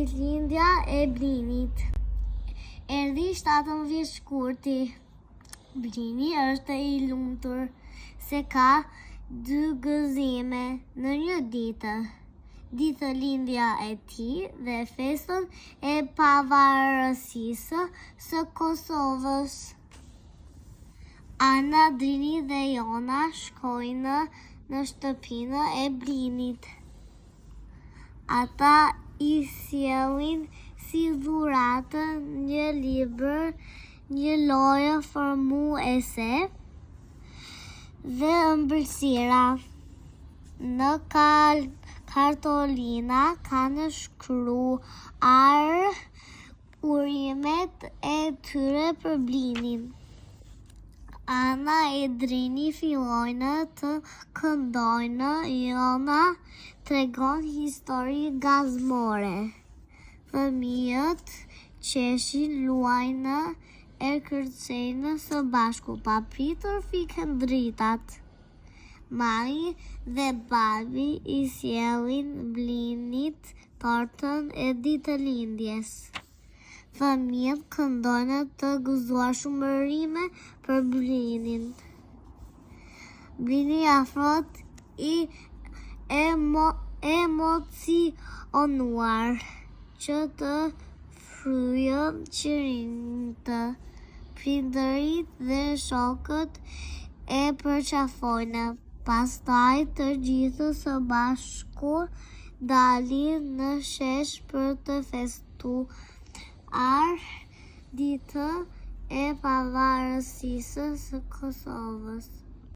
ditëlindja e Blinit. Erdhi 17 shkurti. Blini është i lumtur se ka 2 gëzime në një ditë. Ditëlindja e tij dhe festën e pavarësisë së Kosovës. Ana, Drini dhe Jona shkojnë në shtëpinë e Blinit. Ata I sjellin si dhuratë një libër, një lojë formuese dhe ëmbëlsira. Në kartolina kanë shkruar urimet e tyre për Blinin. Ana e Drini fillojnë të këndojnë, Jona tregon histori gazmore. Fëmijët qeshin, luajnë e kërcejnë së bashku, pa pritur fiken dritat. Mami dhe babi I sjellin Blinit tortën e ditëlindjes. Fëmijët këndojnë të gëzuar shumë rime për Blinin. Blini afrohet I emocionuar që të fryjë qirinjtë. Prindërit dhe shokët e përqafojnë. Pastaj të gjithë së bashku dalin në shesh për të festuar ditën e pavarësisë së Kosovës.